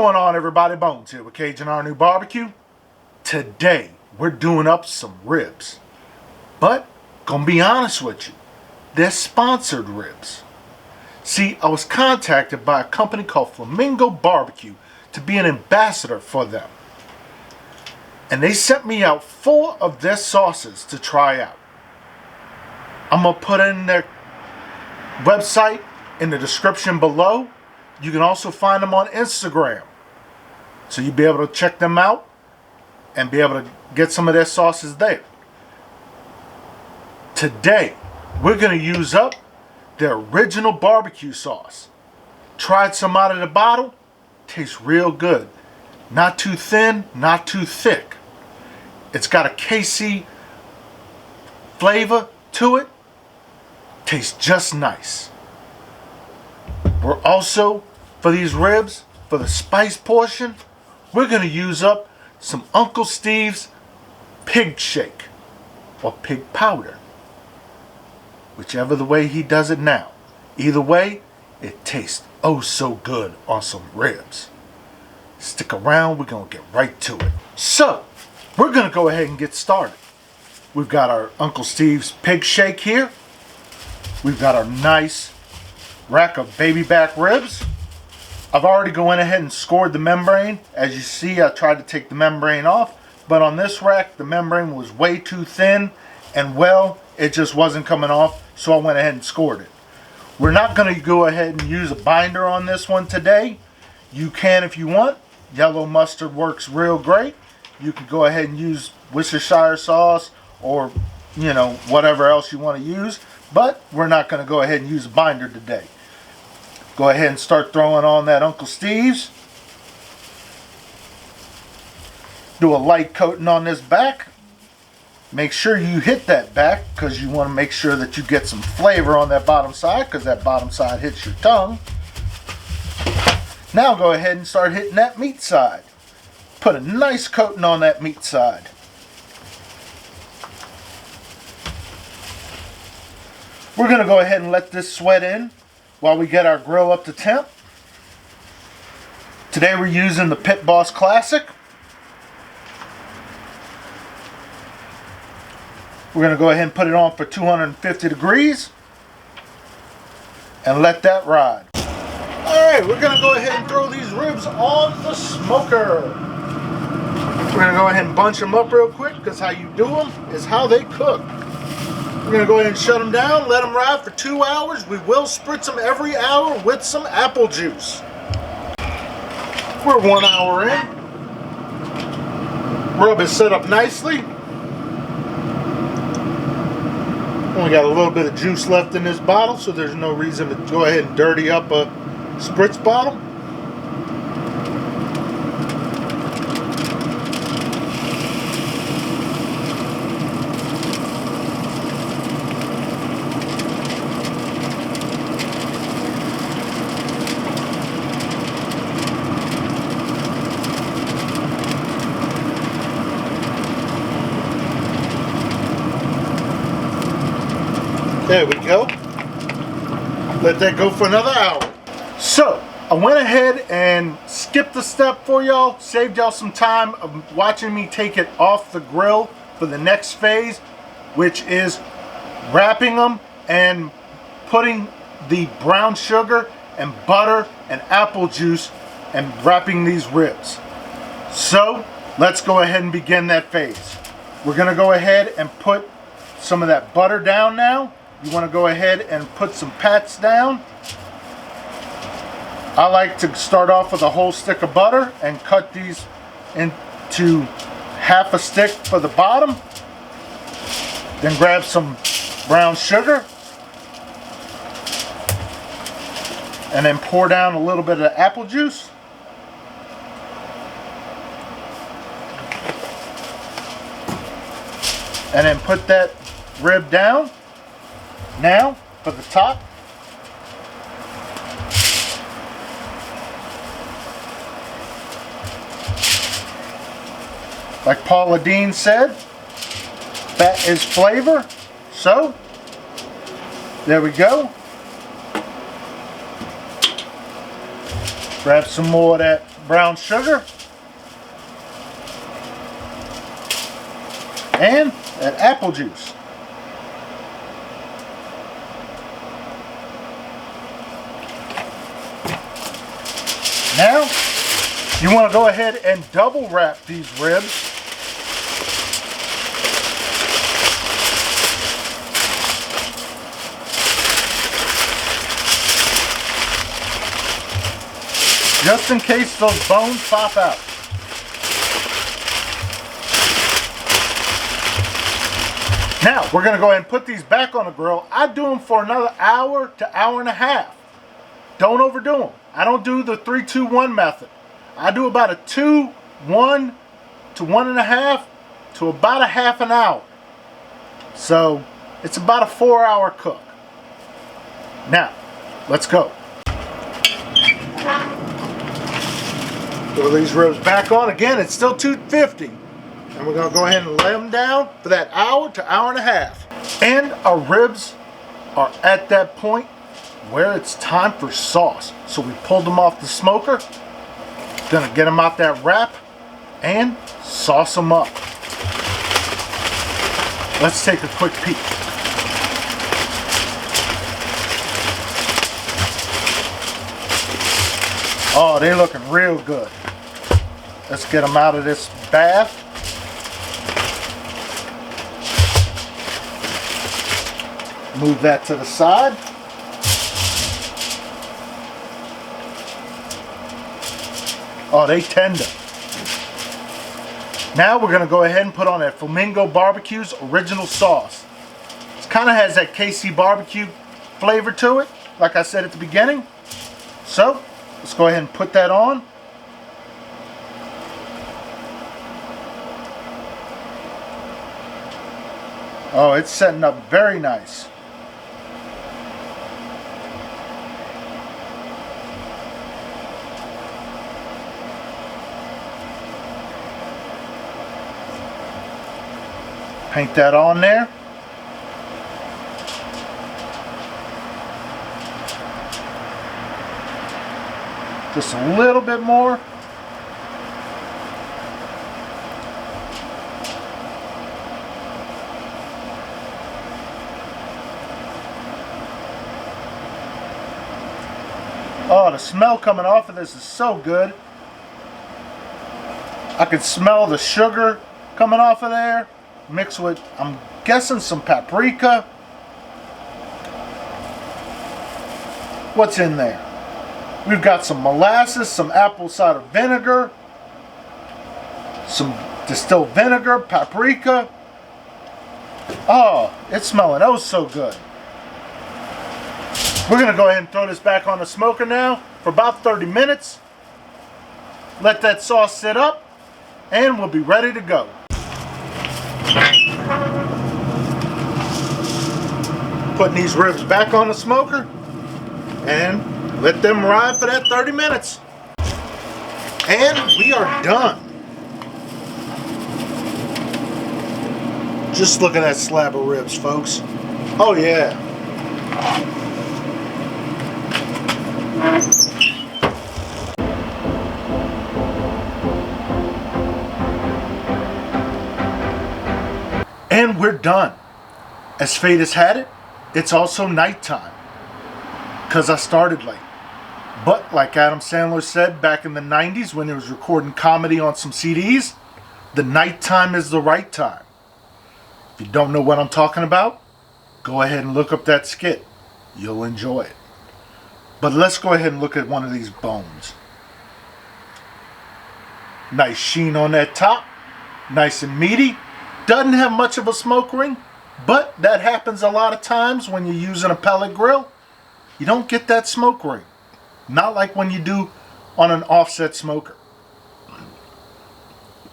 going on, everybody? Bones here with CAJUN. Today we're doing up some ribs, but gonna be honest with you, they're sponsored ribs. See, I was contacted by a company called FlamingoBBQ to be an ambassador for them, and they sent me out 4 of their sauces to try out. I'm gonna put in their website in the description below. You can also find them on Instagram, so you'll be able to check them out and be able to get some of their sauces there. Today we're going to use up their original barbecue sauce. Tried some out of the bottle. Tastes real good. Not too thin, not too thick. It's got a KC flavor to it. Tastes just nice. We're also, for these ribs, for the spice portion, we're going to use up some Uncle Steve's pig shake or pig powder, whichever the way he does it now. Either way, it tastes oh so good on some ribs. Stick around, we're going to get right to it. So, we're going to go ahead and get started. We've got our Uncle Steve's pig shake here. We've got our nice rack of baby back ribs. I've already gone ahead and scored the membrane. As you see, I tried to take the membrane off, but on this rack the membrane was way too thin, and well, it just wasn't coming off, so I went ahead and scored it. We're not going to go ahead and use a binder on this one today. You can if you want. Yellow mustard works real great. You can go ahead and use Worcestershire sauce or, you know, whatever else you want to use, but we're not going to go ahead and use a binder today. Go ahead and start throwing on that Uncle Steve's. Do a light coating on this back. Make sure you hit that back because you want to make sure that you get some flavor on that bottom side, because that bottom side hits your tongue. Now go ahead and start hitting that meat side. Put a nice coating on that meat side. We're going to go ahead and let this sweat in while we get our grill up to temp. Today we're using the Pit Boss Classic. We're going to go ahead and put it on for 250 degrees and let that ride. Alright, we're going to go ahead and throw these ribs on the smoker. We're going to go ahead and bunch them up real quick, because how you do them is how they cook. We're going to go ahead and shut them down, let them ride for 2 hours. We will spritz them every hour with some apple juice. We're 1 hour in. Rub is set up nicely. Only got a little bit of juice left in this bottle, so there's no reason to go ahead and dirty up a spritz bottle. There we go. Let that go for another hour. So, I went ahead and skipped a step for y'all. Saved y'all some time of watching me take it off the grill for the next phase, which is wrapping them and putting the brown sugar and butter and apple juice and wrapping these ribs. So, let's go ahead and begin that phase. We're going to go ahead and put some of that butter down now. You want to go ahead and put some pats down. I like to start off with a whole stick of butter and cut these into half a stick for the bottom. Then grab some brown sugar and then pour down a little bit of apple juice. And then put that rib down. Now, for the top, like Paula Deen said, fat is flavor. So, there we go. Grab some more of that brown sugar, and that apple juice. Now, you want to go ahead and double wrap these ribs. Just in case those bones pop out. Now, we're going to go ahead and put these back on the grill. I do them for another hour to hour and a half. Don't overdo them. I don't do the 3-2-1 method. I do about a 2-1 to 1.5 to about a half an hour. So, it's about a 4-hour cook. Now, let's go. Throw these ribs back on. Again, it's still 250. And we're going to go ahead and lay them down for that hour to hour and a half. And our ribs are at that point where it's time for sauce. So we pulled them off the smoker. Gonna get them out that wrap and sauce them up. Let's take a quick peek. Oh, they're looking real good. Let's get them out of this bath. Move that to the side. Oh, they tender. Now we're going to go ahead and put on that FlamingoBBQ's original sauce. It kind of has that KC barbecue flavor to it, like I said at the beginning. So, let's go ahead and put that on. Oh, it's setting up very nice. Paint that on there. Just a little bit more. Oh, the smell coming off of this is so good. I can smell the sugar coming off of there. Mixed with, I'm guessing, some paprika. What's in there? We've got some molasses, some apple cider vinegar, some distilled vinegar, paprika. Oh, it's smelling oh so good. We're going to go ahead and throw this back on the smoker now for about 30 minutes. Let that sauce sit up and we'll be ready to go. Putting these ribs back on the smoker and let them ride for that 30 minutes. And we are done. Just look at that slab of ribs, folks. Oh yeah. And we're done. As fate has had it, it's also nighttime. Because I started late. But like Adam Sandler said back in the 90s when he was recording comedy on some CDs, the nighttime is the right time. If you don't know what I'm talking about, go ahead and look up that skit. You'll enjoy it. But let's go ahead and look at one of these bones. Nice sheen on that top. Nice and meaty. Doesn't have much of a smoke ring, but that happens a lot of times when you're using a pellet grill. You don't get that smoke ring. Not like when you do on an offset smoker.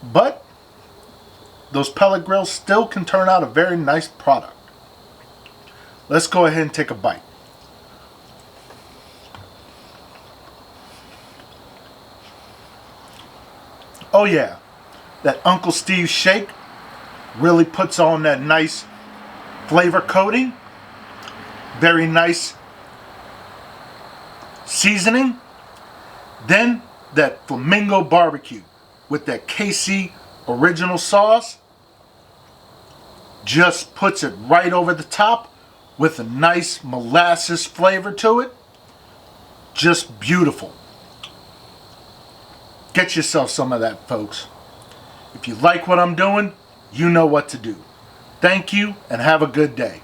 But those pellet grills still can turn out a very nice product. Let's go ahead and take a bite. Oh yeah, that Uncle Steve's shake really puts on that nice flavor coating. Very nice seasoning. Then that Flamingo barbecue with that KC original sauce just puts it right over the top with a nice molasses flavor to it. Just beautiful. Get yourself some of that, folks. If you like what I'm doing, you know what to do. Thank you and have a good day.